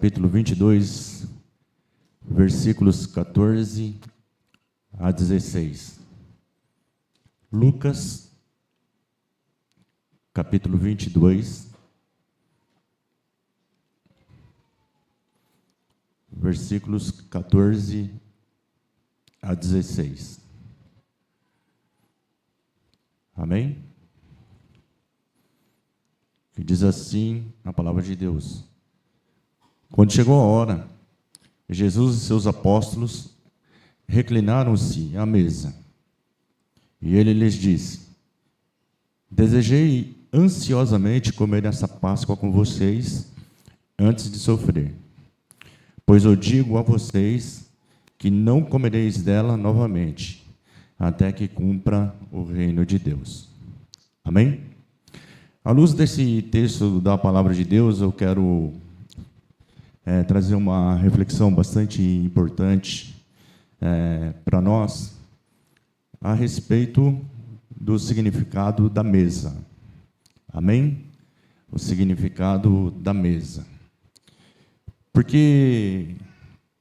capítulo 22, versículos 14 a 16. Lucas, capítulo 22, versículos 14 a 16. Amém? Que diz assim a palavra de Deus. Quando chegou a hora, Jesus e seus apóstolos reclinaram-se à mesa. E ele lhes disse: Desejei ansiosamente comer essa Páscoa com vocês antes de sofrer. Pois eu digo a vocês que não comereis dela novamente, até que cumpra o reino de Deus. Amém? À luz desse texto da palavra de Deus, eu quero trazer uma reflexão bastante importante para nós a respeito do significado da mesa. Amém? O significado da mesa. Porque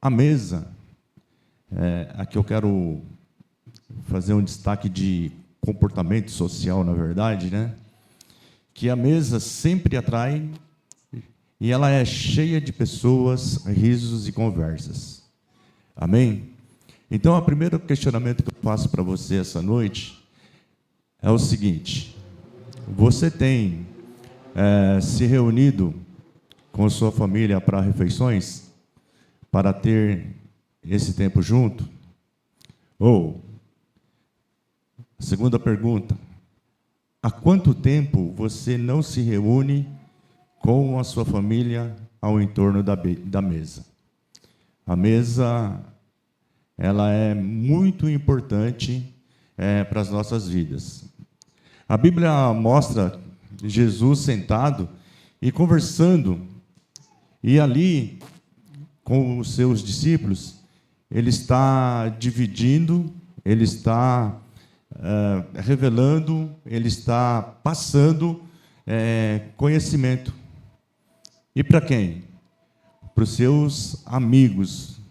a mesa, aqui eu quero fazer um destaque de comportamento social, na verdade, né? Que a mesa sempre atrai e ela é cheia de pessoas, risos e conversas. Amém? Então, o primeiro questionamento que eu faço para você essa noite é o seguinte: você tem se reunido com sua família para refeições, para ter esse tempo junto? Ou, segunda pergunta, há quanto tempo você não se reúne com a sua família ao entorno da mesa? A mesa, ela é muito importante para as nossas vidas. A Bíblia mostra Jesus sentado e conversando, e ali, com os seus discípulos, ele está dividindo, ele está revelando, ele está passando conhecimento. E para quem? Para os seus amigos,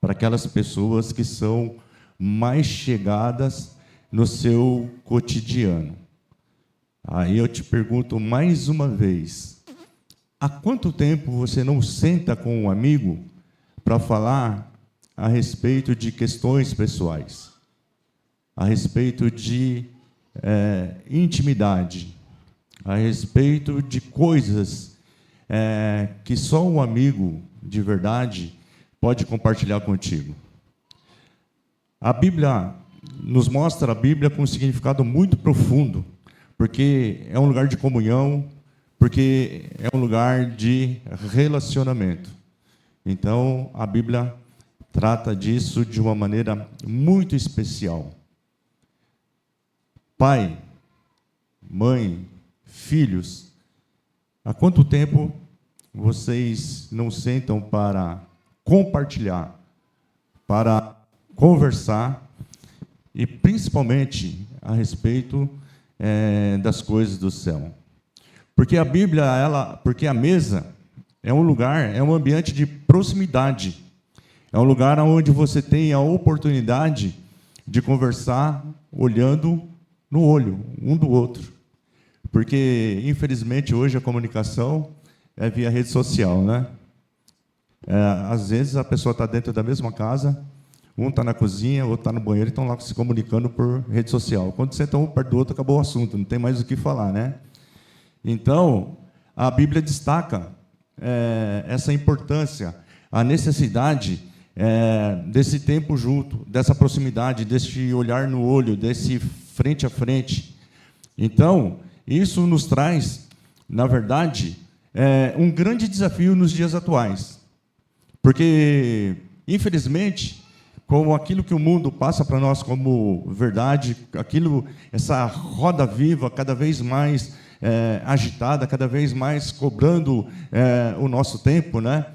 para aquelas pessoas que são mais chegadas no seu cotidiano. Aí eu te pergunto mais uma vez: há quanto tempo você não senta com um amigo para falar a respeito de questões pessoais, a respeito de intimidade, a respeito de coisas que só um amigo de verdade pode compartilhar contigo? A Bíblia nos mostra a Bíblia com um significado muito profundo, porque é um lugar de comunhão, porque é um lugar de relacionamento. Então, a Bíblia trata disso de uma maneira muito especial. Pai, mãe, filhos, há quanto tempo vocês não sentam para compartilhar, para conversar, e principalmente a respeito das coisas do céu? Porque a Bíblia, porque a mesa é um lugar, é um ambiente de proximidade, é um lugar onde você tem a oportunidade de conversar olhando no olho um do outro. Porque, infelizmente, hoje a comunicação é via rede social, né? Às vezes a pessoa está dentro da mesma casa, um está na cozinha, outro está no banheiro, e estão lá se comunicando por rede social. Quando senta um perto do outro, acabou o assunto, não tem mais o que falar, né? Então, a Bíblia destaca essa importância, a necessidade desse tempo junto, dessa proximidade, desse olhar no olho, desse frente a frente. Então, isso nos traz, na verdade, um grande desafio nos dias atuais. Porque, infelizmente, com aquilo que o mundo passa para nós como verdade, essa roda viva cada vez mais agitada, cada vez mais cobrando o nosso tempo, né?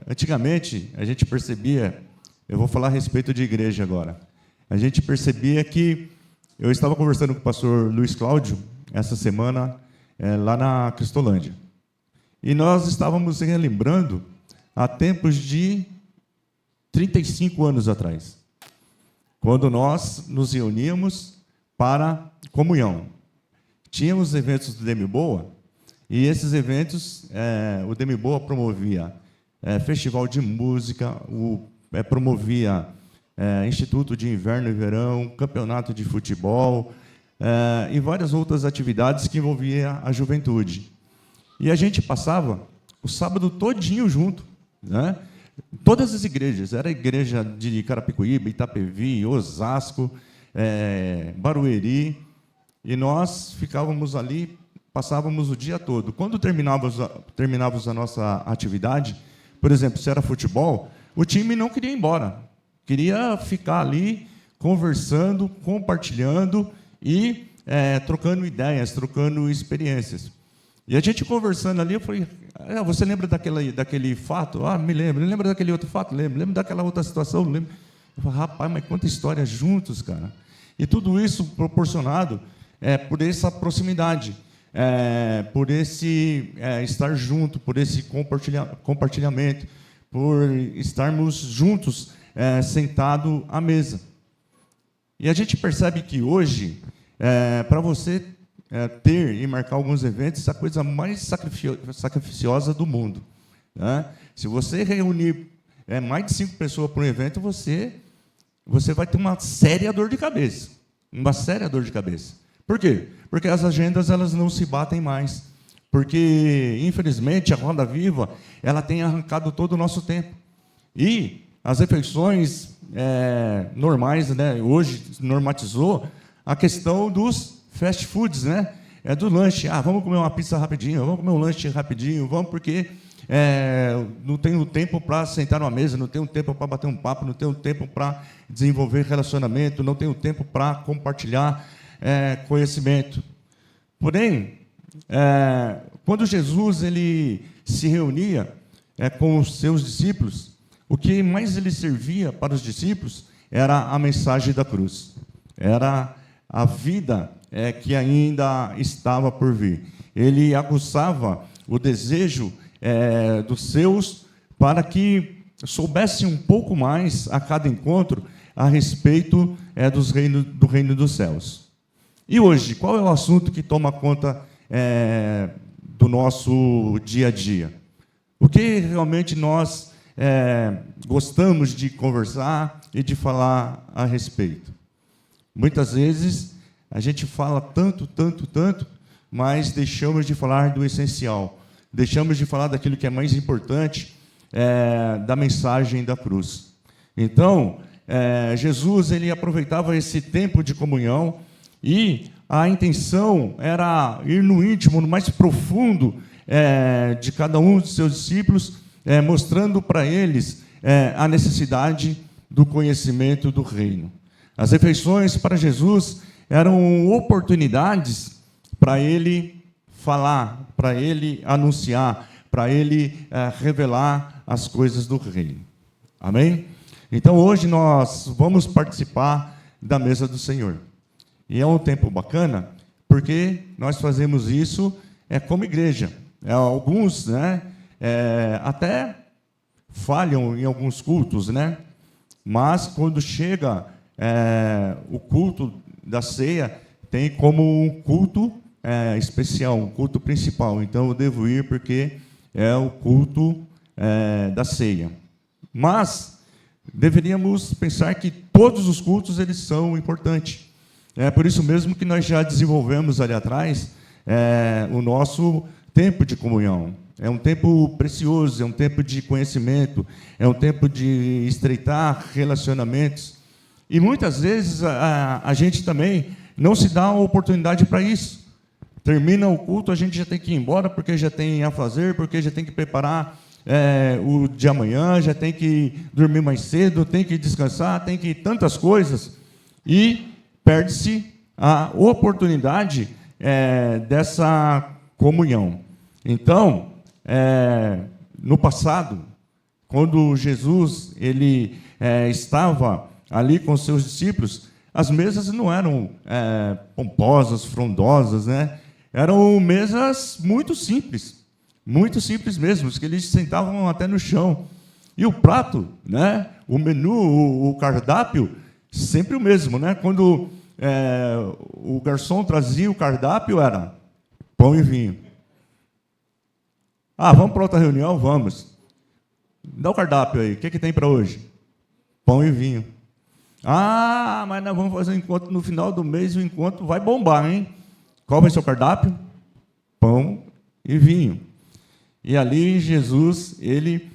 Antigamente, a gente percebia, eu vou falar a respeito de igreja agora, a gente percebia que, eu estava conversando com o pastor Luiz Cláudio essa semana, lá na Cristolândia, e nós estávamos relembrando há tempos de 35 anos atrás, quando nós nos reuníamos para comunhão. Tínhamos eventos do Demiboa, e esses eventos, o Demiboa promovia festival de música, promovia Instituto de Inverno e Verão, campeonato de futebol, e várias outras atividades que envolviam a juventude. E a gente passava o sábado todinho junto, né? Todas as igrejas, era a igreja de Carapicuíba, Itapevi, Osasco, Barueri, e nós ficávamos ali, passávamos o dia todo. Quando terminávamos a nossa atividade, por exemplo, se era futebol, o time não queria ir embora, queria ficar ali conversando, compartilhando e trocando ideias, trocando experiências. E a gente conversando ali, eu falei, você lembra daquele fato? Me lembro. Lembra daquele outro fato? Lembro daquela outra situação? Lembro. Eu falei, rapaz, mas quanta história juntos, cara. E tudo isso proporcionado por essa proximidade, por esse estar junto, por esse compartilhamento, por estarmos juntos, sentados à mesa. E a gente percebe que hoje, para você ter e marcar alguns eventos, é a coisa mais sacrificiosa do mundo, né? Se você reunir mais de 5 pessoas para um evento, você vai ter uma séria dor de cabeça. Uma séria dor de cabeça. Por quê? Porque as agendas elas não se batem mais. Porque, infelizmente, a Roda Viva ela tem arrancado todo o nosso tempo. E as refeições normais, né, hoje normatizou a questão dos fast foods, né? Do lanche. Vamos comer uma pizza rapidinho, vamos comer um lanche rapidinho, vamos porque não tenho tempo para sentar numa mesa, não tenho tempo para bater um papo, não tenho tempo para desenvolver relacionamento, não tenho tempo para compartilhar conhecimento. Porém, quando Jesus ele se reunia com os seus discípulos, o que mais ele servia para os discípulos era a mensagem da cruz. Era a vida que ainda estava por vir. Ele aguçava o desejo dos seus para que soubessem um pouco mais a cada encontro a respeito do reino dos céus. E hoje, qual é o assunto que toma conta do nosso dia a dia? O que realmente nós gostamos de conversar e de falar a respeito? Muitas vezes a gente fala tanto, mas deixamos de falar do essencial, deixamos de falar daquilo que é mais importante, da mensagem da cruz. Então, Jesus ele aproveitava esse tempo de comunhão e a intenção era ir no íntimo, no mais profundo de cada um dos seus discípulos, mostrando para eles a necessidade do conhecimento do reino. As refeições para Jesus eram oportunidades para ele falar, para ele anunciar, para ele revelar as coisas do reino. Amém? Então, hoje nós vamos participar da mesa do Senhor. E é um tempo bacana, porque nós fazemos isso como igreja. Alguns, né, até falham em alguns cultos, né? Mas quando chega o culto da ceia, tem como um culto especial, um culto principal. Então, eu devo ir porque é o culto da ceia. Mas deveríamos pensar que todos os cultos eles são importantes. É por isso mesmo que nós já desenvolvemos ali atrás o nosso tempo de comunhão. É um tempo precioso, é um tempo de conhecimento, é um tempo de estreitar relacionamentos. E muitas vezes a gente também não se dá a oportunidade para isso. Termina o culto, a gente já tem que ir embora, porque já tem a fazer, porque já tem que preparar o de amanhã, já tem que dormir mais cedo, tem que descansar, tem que tantas coisas. E perde-se a oportunidade dessa comunhão. Então, no passado, quando Jesus ele estava ali com os seus discípulos, as mesas não eram pomposas, frondosas, né? Eram mesas muito simples, Muito simples mesmo, que eles sentavam até no chão. E o prato, né, o menu, o cardápio, sempre o mesmo, né? Quando o garçom trazia o cardápio, era pão e vinho. Ah, vamos para outra reunião? Vamos. Dá o cardápio aí, o que tem para hoje? Pão e vinho. Ah, mas nós vamos fazer um encontro no final do mês, o encontro vai bombar, hein? Qual vai ser o cardápio? Pão e vinho. E ali Jesus, ele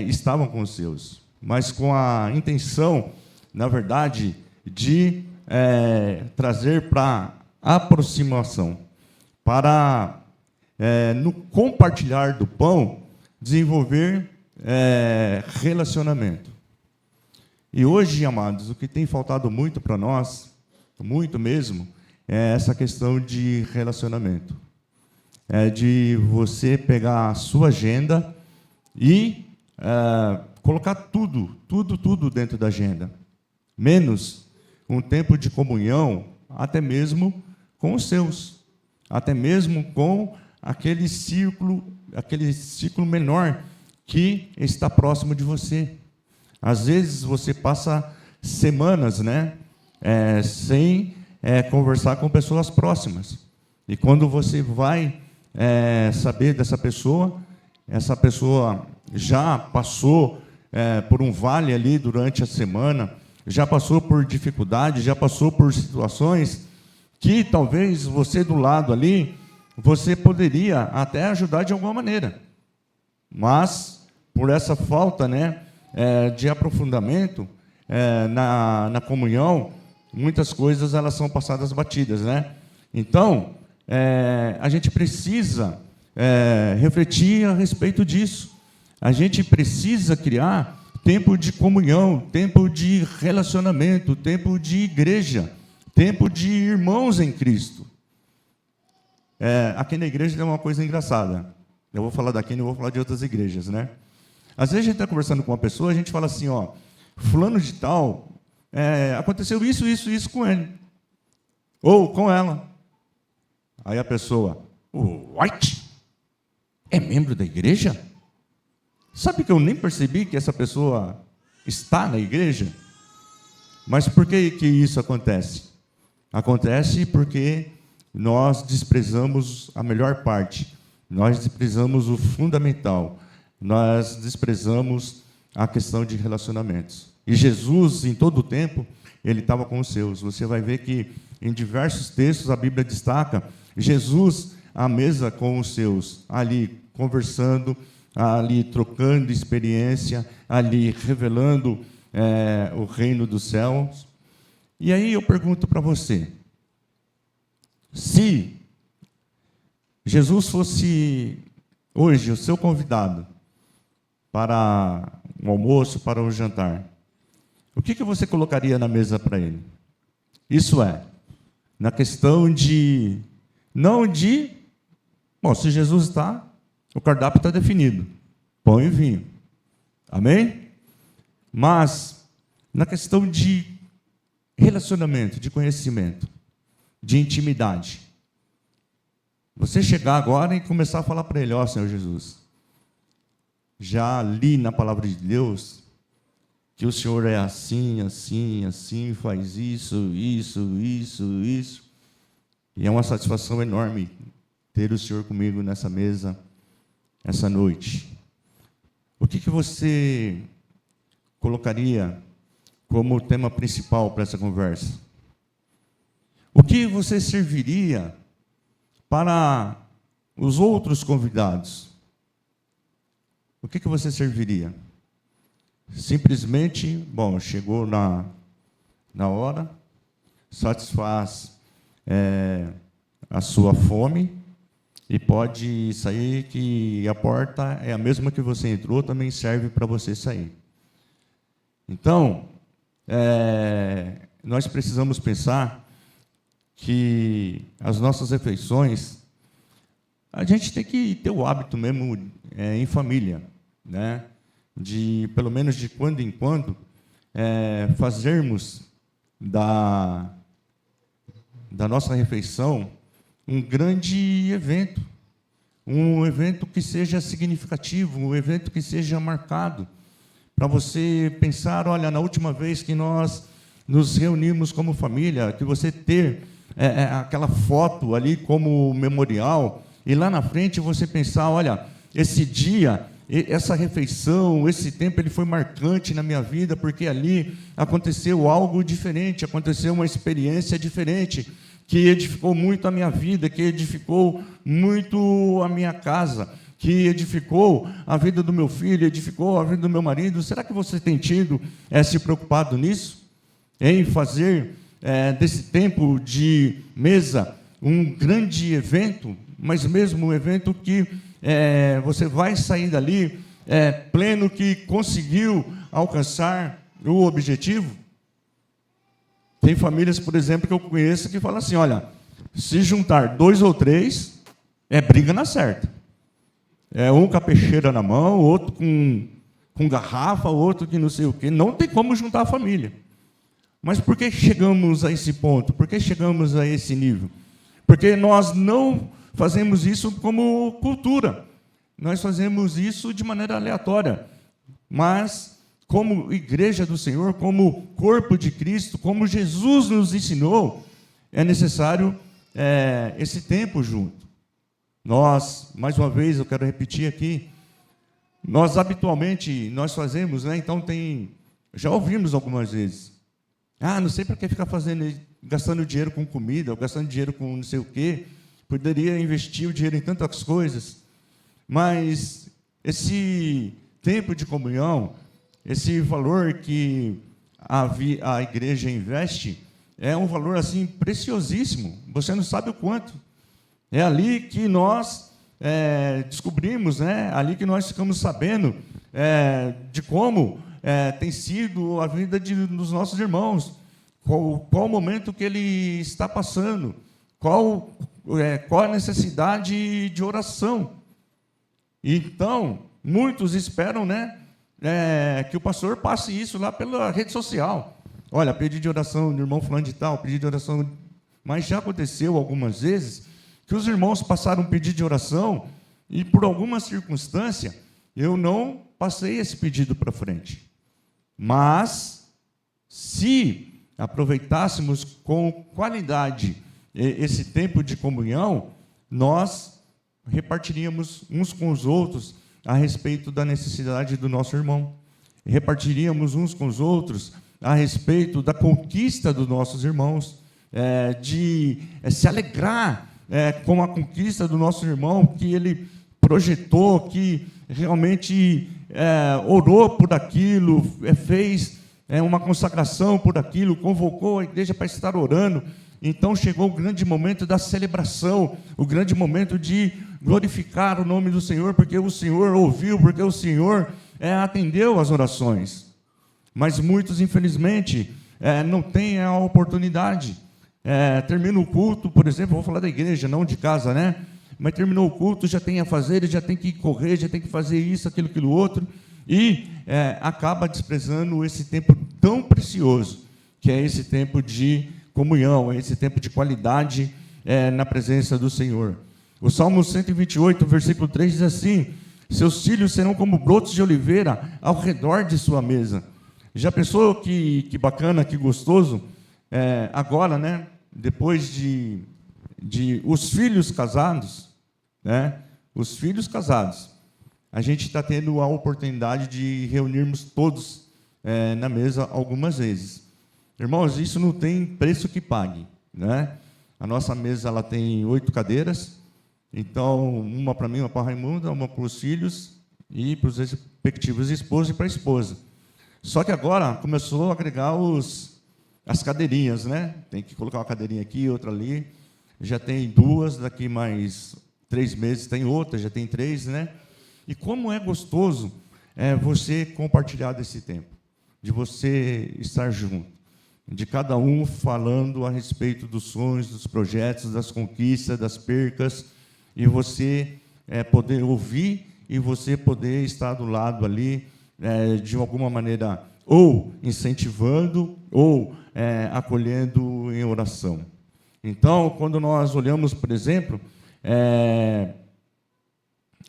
estava com os seus, mas com a intenção, na verdade, de trazer para aproximação, para, no compartilhar do pão, desenvolver relacionamento. E hoje, amados, o que tem faltado muito para nós, muito mesmo, é essa questão de relacionamento. É de você pegar a sua agenda e colocar tudo dentro da agenda. Menos um tempo de comunhão, até mesmo com os seus. Até mesmo com aquele círculo menor que está próximo de você. Às vezes você passa semanas, né, sem conversar com pessoas próximas. E quando você vai saber dessa pessoa, essa pessoa já passou por um vale ali durante a semana, já passou por dificuldades, já passou por situações que talvez você do lado ali, você poderia até ajudar de alguma maneira. Mas, por essa falta, né, de aprofundamento na comunhão, muitas coisas elas são passadas batidas, né? Então, a gente precisa refletir a respeito disso. A gente precisa criar tempo de comunhão, tempo de relacionamento, tempo de igreja, tempo de irmãos em Cristo. Aqui na igreja tem uma coisa engraçada. Eu vou falar daqui, não vou falar de outras igrejas, né? Às vezes a gente está conversando com uma pessoa, a gente fala assim, ó, fulano de tal, aconteceu isso com ele. Ou com ela. Aí a pessoa, what? É membro da igreja? Sabe que eu nem percebi que essa pessoa está na igreja? Mas por que isso acontece? Acontece porque nós desprezamos a melhor parte. Nós desprezamos o fundamental. Nós desprezamos a questão de relacionamentos. E Jesus, em todo o tempo, ele estava com os seus. Você vai ver que em diversos textos a Bíblia destaca Jesus à mesa com os seus, ali conversando, ali trocando experiência, ali revelando o reino dos céus. E aí eu pergunto para você, se Jesus fosse hoje o seu convidado para um almoço, para um jantar, o que você colocaria na mesa para ele? Isso na questão de, não de, bom, se Jesus está, o cardápio está definido, pão e vinho, amém? Mas, na questão de relacionamento, de conhecimento, de intimidade, você chegar agora e começar a falar para ele, ó, Senhor Jesus, já li na palavra de Deus que o Senhor é assim, assim, assim, faz isso, isso, isso, isso. E é uma satisfação enorme ter o Senhor comigo nessa mesa, essa noite. O que você colocaria como tema principal para essa conversa? O que você serviria para os outros convidados? O que você serviria? Simplesmente, bom, chegou na hora, satisfaz a sua fome e pode sair, que a porta é a mesma que você entrou, também serve para você sair. Então, nós precisamos pensar que as nossas refeições, a gente tem que ter o hábito mesmo em família, né? De, pelo menos de quando em quando, fazermos da nossa refeição um grande evento, um evento que seja significativo, um evento que seja marcado, para você pensar, olha, na última vez que nós nos reunimos como família, que você ter aquela foto ali como memorial, e lá na frente você pensar, olha, esse dia, essa refeição, esse tempo, ele foi marcante na minha vida, porque ali aconteceu algo diferente, aconteceu uma experiência diferente, que edificou muito a minha vida, que edificou muito a minha casa, que edificou a vida do meu filho, edificou a vida do meu marido. Será que você tem tido se preocupado nisso? Em fazer desse tempo de mesa um grande evento, mas mesmo um evento que você vai sair dali pleno, que conseguiu alcançar o objetivo? Tem famílias, por exemplo, que eu conheço que falam assim, olha, se juntar 2 ou 3, é briga na certa. Um com a peixeira na mão, outro com garrafa, outro que não sei o quê. Não tem como juntar a família. Mas por que chegamos a esse ponto? Por que chegamos a esse nível? Porque nós não fazemos isso como cultura. Nós fazemos isso de maneira aleatória. Mas, como igreja do Senhor, como corpo de Cristo, como Jesus nos ensinou, é necessário esse tempo junto. Nós, mais uma vez, eu quero repetir aqui, nós habitualmente, nós fazemos, então já ouvimos algumas vezes, não sei para que ficar gastando dinheiro com comida, ou gastando dinheiro com não sei o quê, poderia investir o dinheiro em tantas coisas, mas esse tempo de comunhão, esse valor que a igreja investe, é um valor assim preciosíssimo, você não sabe o quanto. É ali que nós descobrimos, ali que nós ficamos sabendo de como tem sido a vida dos nossos irmãos, qual o momento que ele está passando, qual a necessidade de oração. Então, muitos esperam que o pastor passe isso lá pela rede social. Olha, pedido de oração do irmão fulano de tal, pedido de oração. Mas já aconteceu algumas vezes que os irmãos passaram um pedido de oração e, por alguma circunstância, eu não passei esse pedido para frente. Mas, se aproveitássemos com qualidade esse tempo de comunhão, nós repartiríamos uns com os outros a respeito da necessidade do nosso irmão. Repartiríamos uns com os outros a respeito da conquista dos nossos irmãos, de se alegrar com a conquista do nosso irmão, que ele projetou, que realmente orou por aquilo, fez uma consagração por aquilo, convocou a igreja para estar orando. Então chegou o grande momento da celebração, o grande momento de glorificar o nome do Senhor, porque o Senhor ouviu, porque o Senhor atendeu as orações. Mas muitos, infelizmente, não têm a oportunidade. Termina o culto, por exemplo, vou falar da igreja, não de casa, mas terminou o culto, já tem a fazer, já tem que correr, já tem que fazer isso, aquilo outro, e acaba desprezando esse tempo tão precioso, que é esse tempo de comunhão, é esse tempo de qualidade na presença do Senhor. O Salmo 128, versículo 3 diz assim: seus filhos serão como brotos de oliveira ao redor de sua mesa. Já pensou que bacana, que gostoso? Agora, depois de os filhos casados, os filhos casados, a gente está tendo a oportunidade de reunirmos todos na mesa algumas vezes. Irmãos, isso não tem preço que pague, A nossa mesa ela tem 8 cadeiras, então uma para mim, uma para a Raimunda, uma para os filhos e para os respectivos esposos e para a esposa. Só que agora começou a agregar as cadeirinhas, Tem que colocar uma cadeirinha aqui, outra ali. Já tem 2, daqui mais 3 meses tem outra, já tem 3, E como é gostoso você compartilhar desse tempo, de você estar junto, de cada um falando a respeito dos sonhos, dos projetos, das conquistas, das percas, e você poder ouvir e você poder estar do lado ali, de alguma maneira, ou incentivando, ou acolhendo em oração. Então, quando nós olhamos, por exemplo,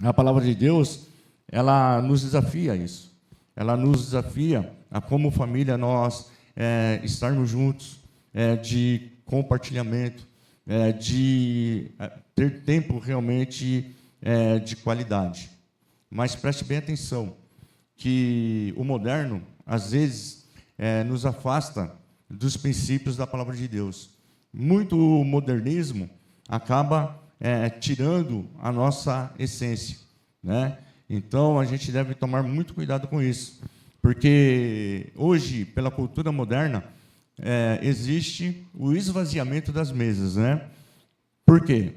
A palavra de Deus, ela nos desafia a isso. Ela nos desafia a, como família, nós estarmos juntos, de compartilhamento, de ter tempo realmente de qualidade. Mas preste bem atenção, que o moderno, às vezes, nos afasta dos princípios da palavra de Deus. Muito modernismo acaba tirando a nossa essência, né? Então, a gente deve tomar muito cuidado com isso, porque hoje, pela cultura moderna, existe o esvaziamento das mesas, né? Por quê?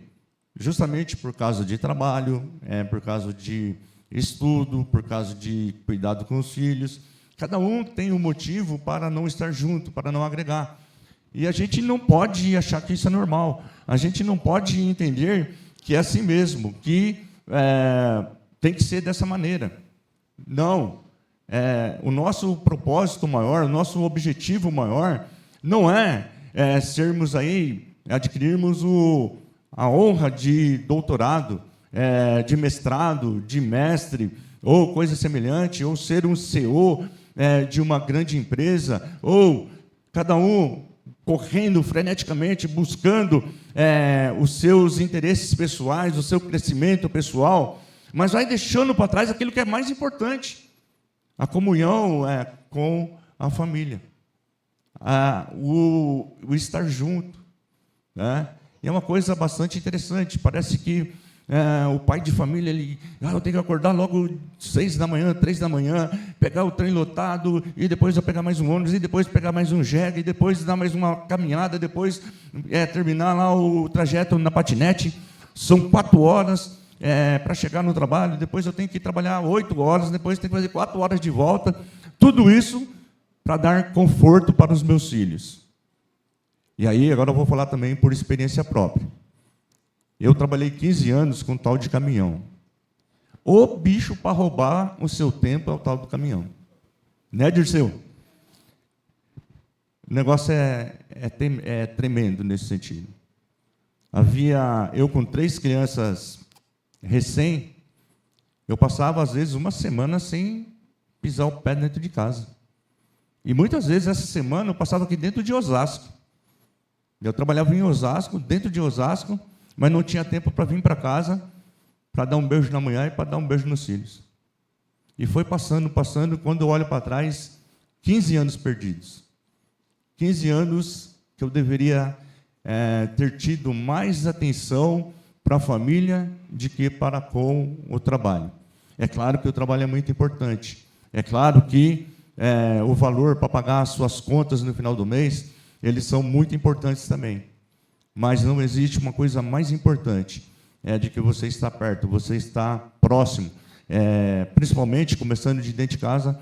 Justamente por causa de trabalho, por causa de estudo, por causa de cuidado com os filhos. Cada um tem um motivo para não estar junto, para não agregar. E a gente não pode achar que isso é normal. A gente não pode entender que é assim mesmo, que tem que ser dessa maneira. Não. O nosso propósito maior, o nosso objetivo maior, não é sermos aí, adquirirmos a honra de doutorado, de mestrado, de mestre, ou coisa semelhante, ou ser um CEO de uma grande empresa, ou cada um correndo freneticamente, buscando os seus interesses pessoais, o seu crescimento pessoal, mas vai deixando para trás aquilo que é mais importante, a comunhão com a família, o estar junto, né? E é uma coisa bastante interessante. Parece que o pai de família, eu tenho que acordar logo 6 da manhã, 3 da manhã, pegar o trem lotado, e depois eu pegar mais um ônibus, e depois pegar mais um jegue, e depois dar mais uma caminhada, depois terminar lá o trajeto na patinete. São 4 horas para chegar no trabalho, depois eu tenho que trabalhar 8 horas, depois tenho que fazer 4 horas de volta. Tudo isso para dar conforto para os meus filhos. E aí, agora eu vou falar também por experiência própria. Eu trabalhei 15 anos com tal de caminhão. O bicho para roubar o seu tempo é o tal do caminhão. Né, Dirceu? O negócio é tremendo nesse sentido. Eu com 3 crianças recém, eu passava, às vezes, uma semana sem pisar o pé dentro de casa. E muitas vezes, essa semana, eu passava aqui dentro de Osasco. Eu trabalhava em Osasco, dentro de Osasco, mas não tinha tempo para vir para casa, para dar um beijo na mulher e para dar um beijo nos filhos. E foi passando, quando eu olho para trás, 15 anos perdidos. 15 anos que eu deveria ter tido mais atenção para a família do que para com o trabalho. É claro que o trabalho é muito importante. É claro que o valor para pagar as suas contas no final do mês, eles são muito importantes também. Mas não existe uma coisa mais importante, de que você está perto, você está próximo, principalmente começando de dentro de casa,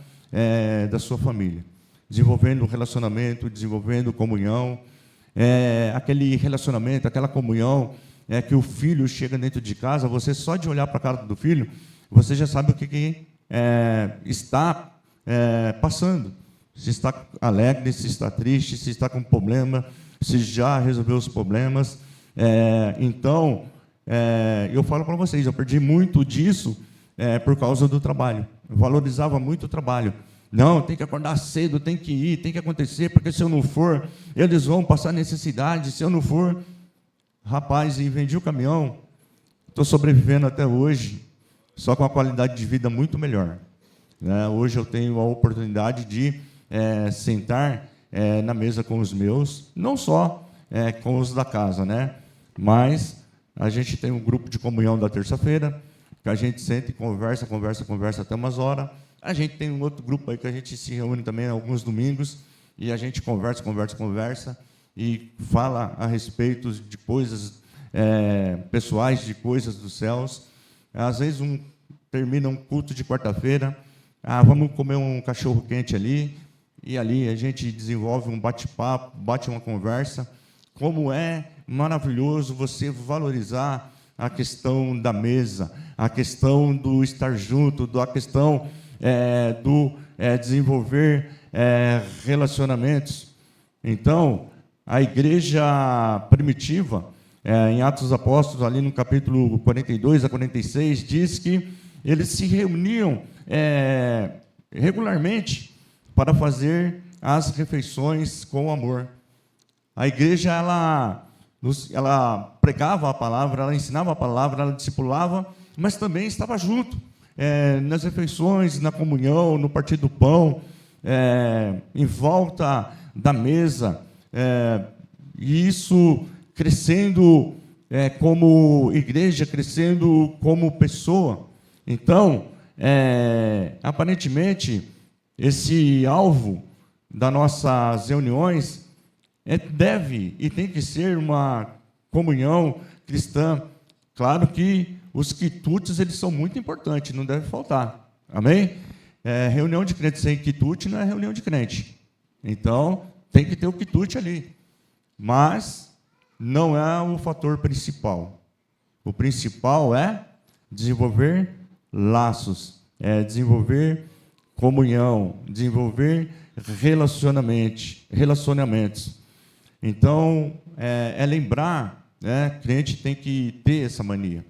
da sua família. Desenvolvendo relacionamento, desenvolvendo comunhão, aquele relacionamento, aquela comunhão, que o filho chega dentro de casa, você só de olhar para a cara do filho, você já sabe o que está passando. Se está alegre, se está triste, se está com problema, se já resolveu os problemas. Então, eu falo para vocês, eu perdi muito disso por causa do trabalho. Eu valorizava muito o trabalho. Não, tem que acordar cedo, tem que ir, tem que acontecer, porque se eu não for, eles vão passar necessidade. Se eu não for, rapaz, e vendi o caminhão, estou sobrevivendo até hoje, só com uma qualidade de vida muito melhor. Hoje eu tenho a oportunidade de sentar na mesa com os meus, não só com os da casa, né? Mas a gente tem um grupo de comunhão da terça-feira, que a gente senta e conversa até umas horas. A gente tem um outro grupo aí que a gente se reúne também alguns domingos, e a gente conversa, e fala a respeito de coisas pessoais, de coisas dos céus. Às vezes termina um culto de quarta-feira, vamos comer um cachorro-quente ali, e ali a gente desenvolve um bate-papo, bate uma conversa. Como é maravilhoso você valorizar a questão da mesa, a questão do estar junto, a questão do desenvolver relacionamentos. Então, a igreja primitiva, em Atos dos Apóstolos, ali no capítulo 42 a 46, diz que eles se reuniam regularmente para fazer as refeições com amor. A igreja, ela pregava a palavra, ela ensinava a palavra, ela discipulava, mas também estava junto, nas refeições, na comunhão, no partir do pão, em volta da mesa, e isso crescendo como igreja, crescendo como pessoa. Então, aparentemente, esse alvo das nossas reuniões deve e tem que ser uma comunhão cristã. Claro que os quitutes, eles são muito importantes, não deve faltar. Amém? Reunião de crente sem quitute não é reunião de crente. Então, tem que ter o quitute ali. Mas não é o fator principal. O principal é desenvolver laços, desenvolver comunhão, desenvolver relacionamentos. Então, lembrar, crente tem que ter essa mania,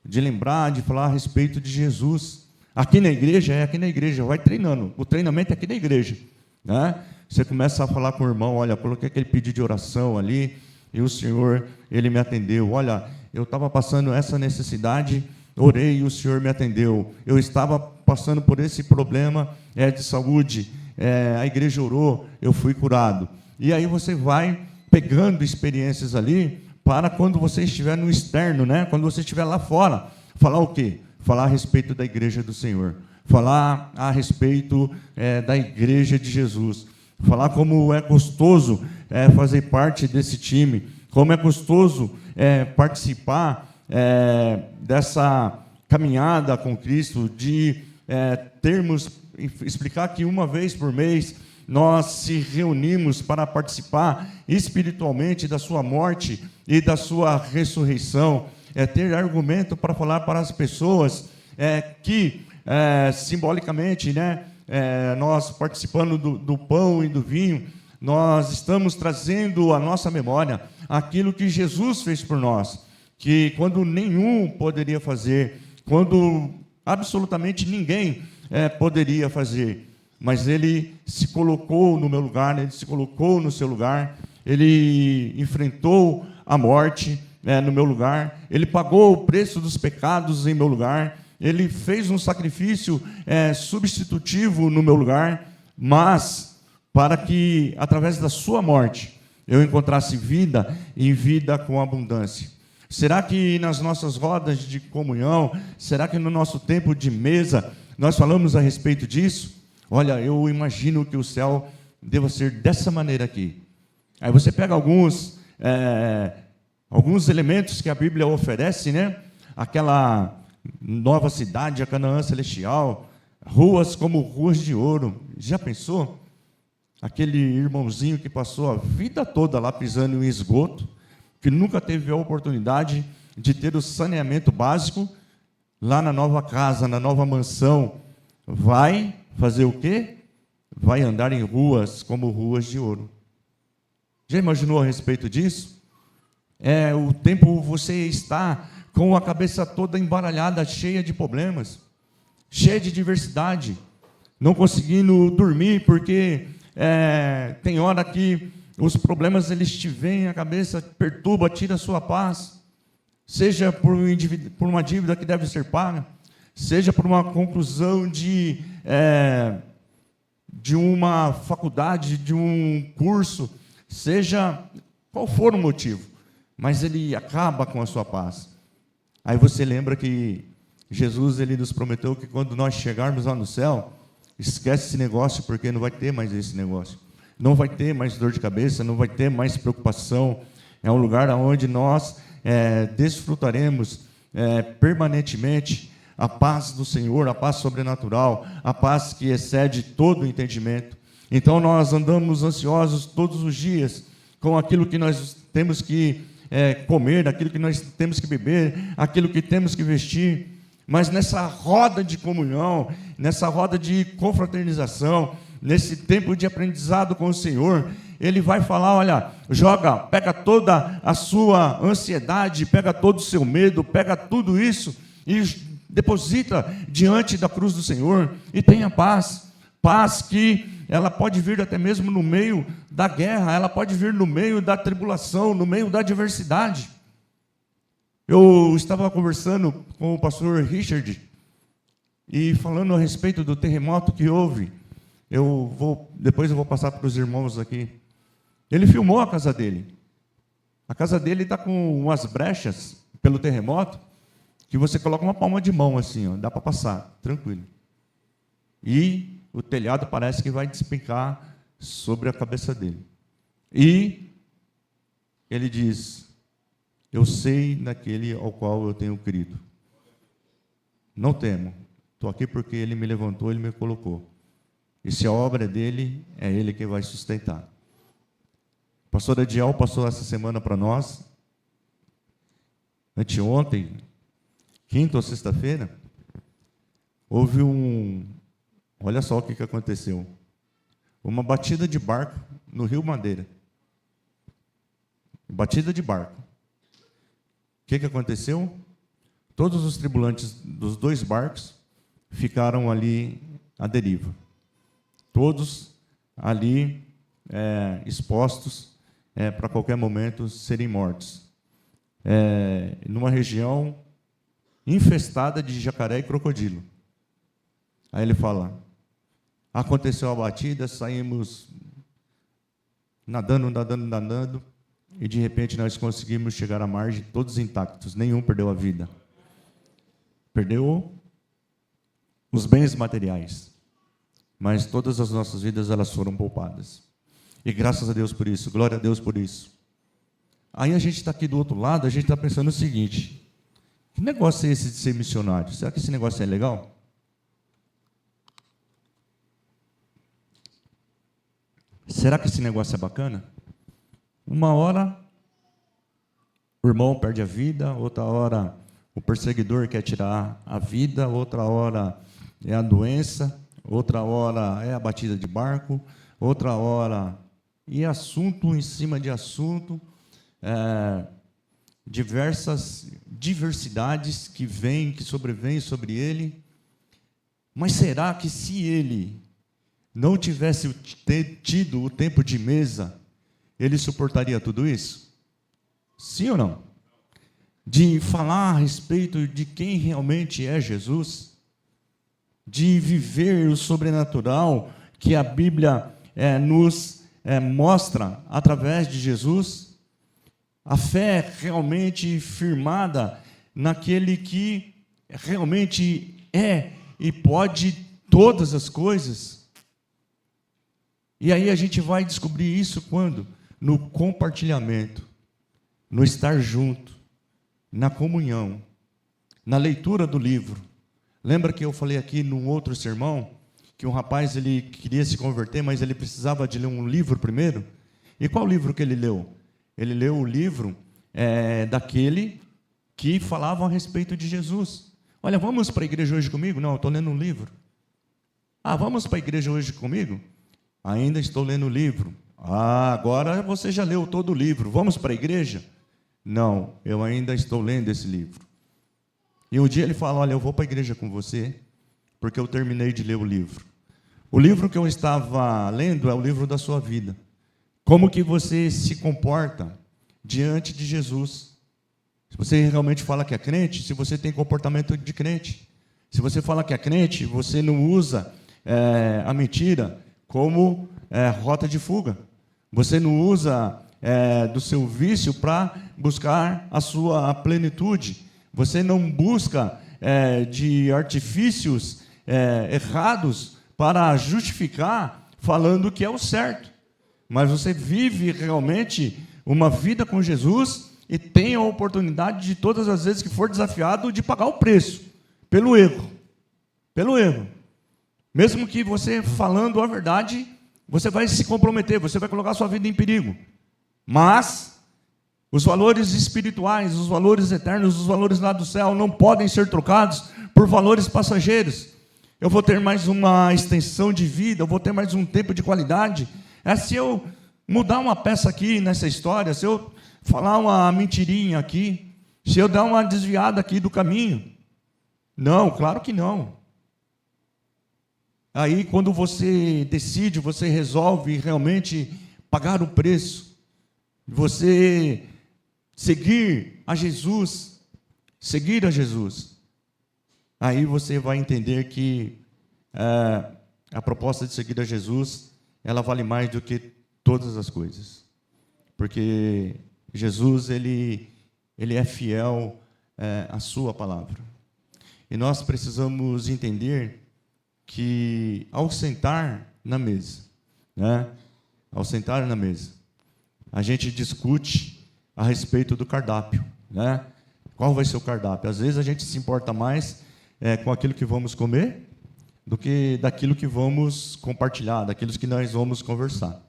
de lembrar, de falar a respeito de Jesus. Aqui na igreja, vai treinando. O treinamento é aqui na igreja. Né? Você começa a falar com o irmão, olha, coloquei aquele pedido de oração ali, e o Senhor, Ele me atendeu. Olha, eu estava passando essa necessidade, orei e o Senhor me atendeu. Eu estava passando por esse problema de saúde, a igreja orou, eu fui curado. E aí você vai pegando experiências ali, para quando você estiver no externo, né? Quando você estiver lá fora, falar o quê? Falar a respeito da igreja do Senhor, falar a respeito da igreja de Jesus, falar como é gostoso fazer parte desse time, como é gostoso participar dessa caminhada com Cristo, de explicar que uma vez por mês nós se reunimos para participar espiritualmente da sua morte e da sua ressurreição, ter argumento para falar para as pessoas que, simbolicamente, né, nós participando do pão e do vinho, nós estamos trazendo à nossa memória aquilo que Jesus fez por nós, que quando nenhum poderia fazer, quando absolutamente ninguém poderia fazer, mas Ele se colocou no meu lugar, Ele se colocou no seu lugar, Ele enfrentou a morte no meu lugar, Ele pagou o preço dos pecados em meu lugar, Ele fez um sacrifício substitutivo no meu lugar, mas para que, através da sua morte, eu encontrasse vida e vida com abundância. Será que nas nossas rodas de comunhão, será que no nosso tempo de mesa, nós falamos a respeito disso? Olha, eu imagino que o céu deva ser dessa maneira aqui. Aí você pega alguns elementos que a Bíblia oferece, né? Aquela nova cidade, a Canaã celestial, ruas como ruas de ouro. Já pensou? Aquele irmãozinho que passou a vida toda lá pisando em esgoto, que nunca teve a oportunidade de ter o saneamento básico, lá na nova casa, na nova mansão, vai fazer o quê? Vai andar em ruas como ruas de ouro. Já imaginou a respeito disso? O tempo você está com a cabeça toda embaralhada, cheia de problemas, cheia de diversidade, não conseguindo dormir, porque tem hora que os problemas eles te vêm à cabeça, perturba, tira a sua paz, seja por uma dívida que deve ser paga, seja por uma conclusão de uma faculdade, de um curso, seja qual for o motivo, mas ele acaba com a sua paz. Aí você lembra que Jesus ele nos prometeu que quando nós chegarmos lá no céu, esquece esse negócio, porque não vai ter mais esse negócio. Não vai ter mais dor de cabeça, não vai ter mais preocupação. É um lugar onde nós desfrutaremos permanentemente a paz do Senhor, a paz sobrenatural, a paz que excede todo o entendimento. Então nós andamos ansiosos todos os dias com aquilo que nós temos que comer, aquilo que nós temos que beber, aquilo que temos que vestir. Mas nessa roda de comunhão, nessa roda de confraternização, nesse tempo de aprendizado com o Senhor, ele vai falar, olha, pega toda a sua ansiedade, pega todo o seu medo, pega tudo isso e deposita diante da cruz do Senhor e tenha paz. Paz que ela pode vir até mesmo no meio da guerra, ela pode vir no meio da tribulação, no meio da adversidade. Eu estava conversando com o pastor Richard e falando a respeito do terremoto que houve. Depois eu vou passar para os irmãos aqui. Ele filmou a casa dele. A casa dele está com umas brechas pelo terremoto, que você coloca uma palma de mão assim, ó, dá para passar, tranquilo. E o telhado parece que vai despencar sobre a cabeça dele. E ele diz: eu sei naquele ao qual eu tenho crido. Não temo. Estou aqui porque ele me levantou, ele me colocou. E se a obra é dele, é ele que vai sustentar. A pastora Dial passou essa semana para nós, anteontem, quinta ou sexta-feira, houve olha só o que aconteceu. Uma batida de barco no Rio Madeira. Batida de barco. O que aconteceu? Todos os tripulantes dos 2 barcos ficaram ali à deriva. Todos ali expostos para qualquer momento serem mortos. Numa região infestada de jacaré e crocodilo. Aí ele fala: aconteceu a batida, saímos nadando, e de repente nós conseguimos chegar à margem, todos intactos, nenhum perdeu a vida. Perdeu os bens materiais, mas todas as nossas vidas elas foram poupadas. E graças a Deus por isso, glória a Deus por isso. Aí a gente está aqui do outro lado, a gente está pensando o seguinte: que negócio é esse de ser missionário? Será que esse negócio é legal? Será que esse negócio é bacana? Uma hora o irmão perde a vida, outra hora o perseguidor quer tirar a vida, outra hora é a doença, outra hora é a batida de barco, outra hora e assunto em cima de assunto, diversidades que sobrevêm sobre ele. Mas será que se ele não tivesse tido o tempo de mesa, ele suportaria tudo isso? Sim ou não? De falar a respeito de quem realmente é Jesus, de viver o sobrenatural que a Bíblia nos mostra através de Jesus, a fé realmente firmada naquele que realmente é e pode todas as coisas. E aí a gente vai descobrir isso quando? No compartilhamento, no estar junto, na comunhão, na leitura do livro. Lembra que eu falei aqui num outro sermão que um rapaz ele queria se converter, mas ele precisava de ler um livro primeiro? E qual livro que ele leu? Ele leu o livro daquele que falava a respeito de Jesus. Olha, vamos para a igreja hoje comigo? Não, eu estou lendo um livro. Ah, vamos para a igreja hoje comigo? Ainda estou lendo o livro. Ah, agora você já leu todo o livro. Vamos para a igreja? Não, eu ainda estou lendo esse livro. E um dia ele fala: olha, eu vou para a igreja com você, porque eu terminei de ler o livro. O livro que eu estava lendo é o livro da sua vida. Como que você se comporta diante de Jesus? Se você realmente fala que é crente, se você tem comportamento de crente. Se você fala que é crente, você não usa a mentira como rota de fuga. Você não usa do seu vício para buscar a sua plenitude. Você não busca de artifícios errados para justificar falando que é o certo. Mas você vive realmente uma vida com Jesus e tem a oportunidade de todas as vezes que for desafiado de pagar o preço pelo erro. Pelo erro. Mesmo que você falando a verdade, você vai se comprometer, você vai colocar a sua vida em perigo. Mas os valores espirituais, os valores eternos, os valores lá do céu não podem ser trocados por valores passageiros. Eu vou ter mais uma extensão de vida, eu vou ter mais um tempo de qualidade. Se eu mudar uma peça aqui nessa história, se eu falar uma mentirinha aqui, se eu dar uma desviada aqui do caminho. Não, claro que não. Aí, quando você decide, você resolve realmente pagar o preço, você seguir a Jesus, aí você vai entender que a proposta de seguir a Jesus, ela vale mais do que todas as coisas, porque Jesus, ele é fiel à sua palavra, e nós precisamos entender que ao sentar na mesa, ao sentar na mesa, a gente discute a respeito do cardápio, Qual vai ser o cardápio? Às vezes a gente se importa mais com aquilo que vamos comer do que daquilo que vamos compartilhar, daquilo que nós vamos conversar.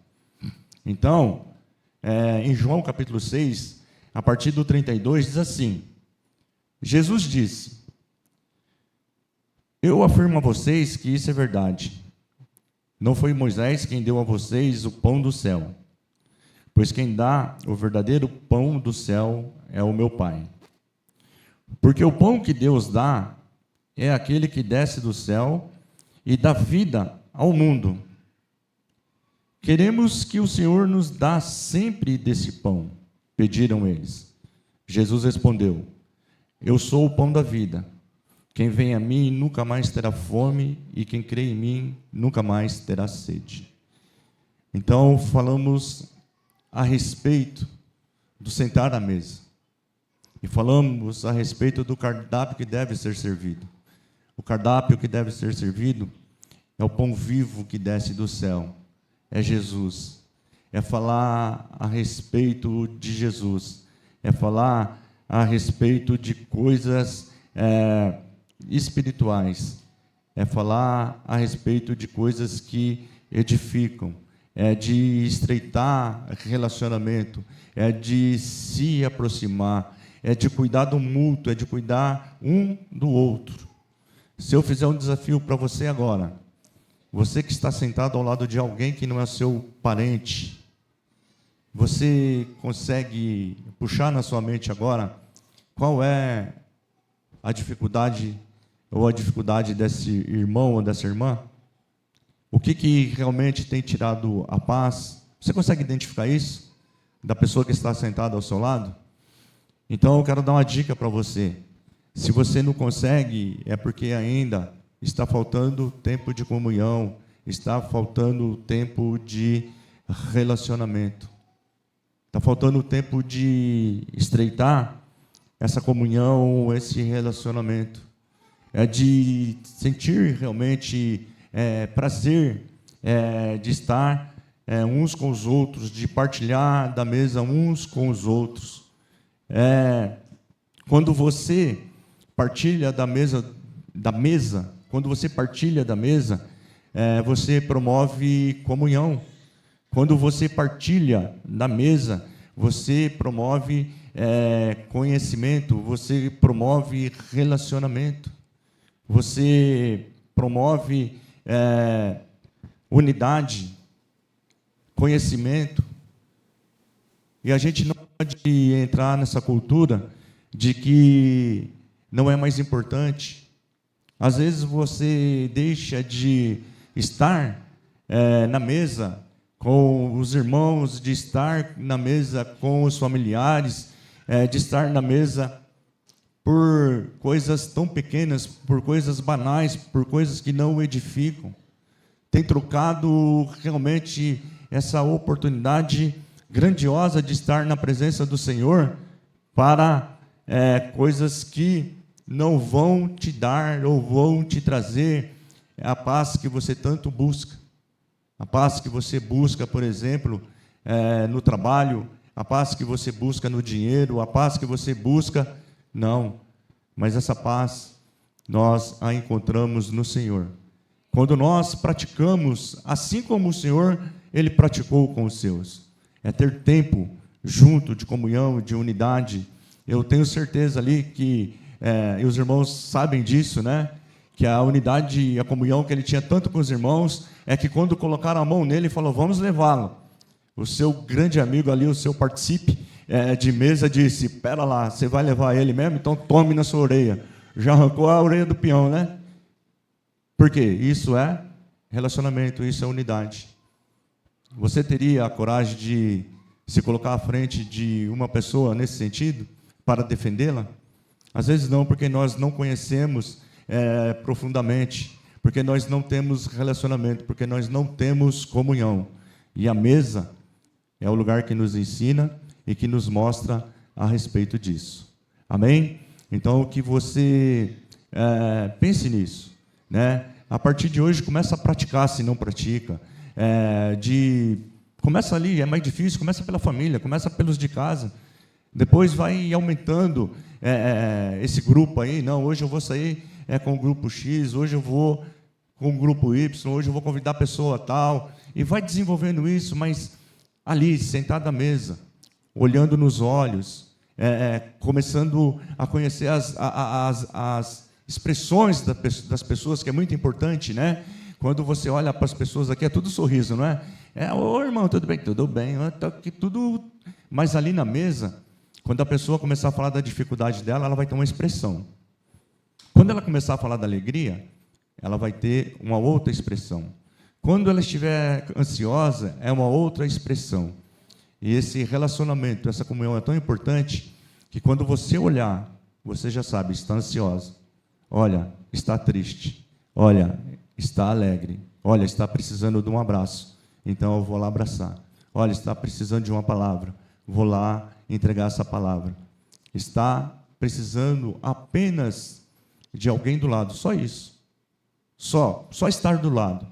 Então, em João capítulo 6, a partir do 32, diz assim: Jesus disse: eu afirmo a vocês que isso é verdade. Não foi Moisés quem deu a vocês o pão do céu, pois quem dá o verdadeiro pão do céu é o meu Pai. Porque o pão que Deus dá é aquele que desce do céu e dá vida ao mundo. Queremos que o Senhor nos dá sempre desse pão, pediram eles. Jesus respondeu: eu sou o pão da vida. Quem vem a mim nunca mais terá fome, e quem crê em mim nunca mais terá sede. Então, falamos a respeito do sentar à mesa. E falamos a respeito do cardápio que deve ser servido. O cardápio que deve ser servido é o pão vivo que desce do céu. É Jesus. É falar a respeito de Jesus. É falar a respeito de coisas espirituais. É falar a respeito de coisas que edificam. É de estreitar relacionamento. É de se aproximar. É de cuidar do mútuo. É de cuidar um do outro. Se eu fizer um desafio para você agora, você que está sentado ao lado de alguém que não é seu parente, você consegue puxar na sua mente agora qual é a dificuldade ou a dificuldade desse irmão ou dessa irmã? O que realmente tem tirado a paz? Você consegue identificar isso da pessoa que está sentada ao seu lado? Então eu quero dar uma dica para você. Se você não consegue, é porque ainda está faltando tempo de comunhão, está faltando tempo de relacionamento. Está faltando tempo de estreitar essa comunhão, esse relacionamento. É de sentir realmente prazer de estar uns com os outros, de partilhar da mesa uns com os outros. Quando você partilha da mesa, quando você partilha da mesa, você promove comunhão. Quando você partilha da mesa, você promove conhecimento, você promove relacionamento, você promove unidade, conhecimento. E a gente não pode entrar nessa cultura de que não é mais importante. Às vezes você deixa de estar na mesa com os irmãos, de estar na mesa com os familiares, de estar na mesa por coisas tão pequenas, por coisas banais, por coisas que não edificam. Tem trocado realmente essa oportunidade grandiosa de estar na presença do Senhor para coisas que não vão te dar ou vão te trazer a paz que você tanto busca. A paz que você busca, por exemplo, no trabalho, a paz que você busca no dinheiro, a paz que você busca, não. Mas essa paz, nós a encontramos no Senhor. Quando nós praticamos, assim como o Senhor, Ele praticou com os seus. É ter tempo junto, de comunhão, de unidade. Eu tenho certeza ali que, e os irmãos sabem disso, que a unidade e a comunhão que ele tinha tanto com os irmãos, é que quando colocaram a mão nele, ele falou: vamos levá-lo. O seu grande amigo ali, o seu participe de mesa, disse: pera lá, você vai levar ele mesmo? Então tome na sua orelha. Já arrancou a orelha do peão, né? Por quê? Isso é relacionamento, isso é unidade. Você teria a coragem de se colocar à frente de uma pessoa nesse sentido, para defendê-la? Às vezes não, porque nós não conhecemos profundamente, porque nós não temos relacionamento, porque nós não temos comunhão. E a mesa é o lugar que nos ensina e que nos mostra a respeito disso. Amém? Então, que você pense nisso, né? A partir de hoje, começa a praticar, se não pratica. Começa ali, é mais difícil, começa pela família, começa pelos de casa. Depois vai aumentando esse grupo aí. Não, hoje eu vou sair com o grupo X, hoje eu vou com o grupo Y, hoje eu vou convidar a pessoa tal. E vai desenvolvendo isso, mas ali, sentado à mesa, olhando nos olhos, começando a conhecer as expressões das pessoas, que é muito importante, né? Quando você olha para as pessoas aqui, é tudo sorriso, não é? Ô irmão, tudo bem? Tudo bem. Tá aqui tudo. Mas ali na mesa, quando a pessoa começar a falar da dificuldade dela, ela vai ter uma expressão. Quando ela começar a falar da alegria, ela vai ter uma outra expressão. Quando ela estiver ansiosa, é uma outra expressão. E esse relacionamento, essa comunhão é tão importante que quando você olhar, você já sabe, está ansiosa. Olha, está triste. Olha, está alegre. Olha, está precisando de um abraço. Então eu vou lá abraçar. Olha, está precisando de uma palavra. Vou lá entregar essa palavra. Está precisando apenas de alguém do lado. Só isso. Só estar do lado.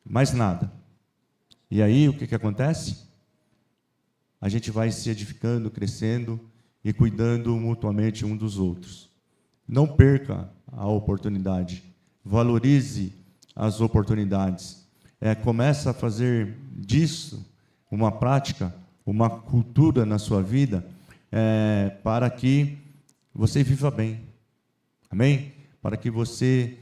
Mais nada. E aí, o que acontece? A gente vai se edificando, crescendo e cuidando mutuamente um dos outros. Não perca a oportunidade. Valorize as oportunidades. Começa a fazer disso uma prática, uma cultura na sua vida, para que você viva bem. Amém? Para que você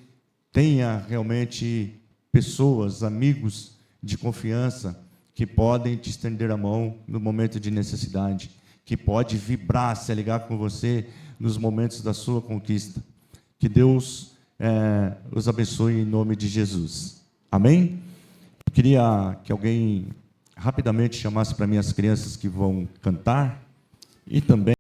tenha realmente pessoas, amigos de confiança que podem te estender a mão no momento de necessidade, que pode vibrar, se ligar com você nos momentos da sua conquista. Que Deus os abençoe em nome de Jesus. Amém? Eu queria que alguém rapidamente chamasse para mim as crianças que vão cantar e também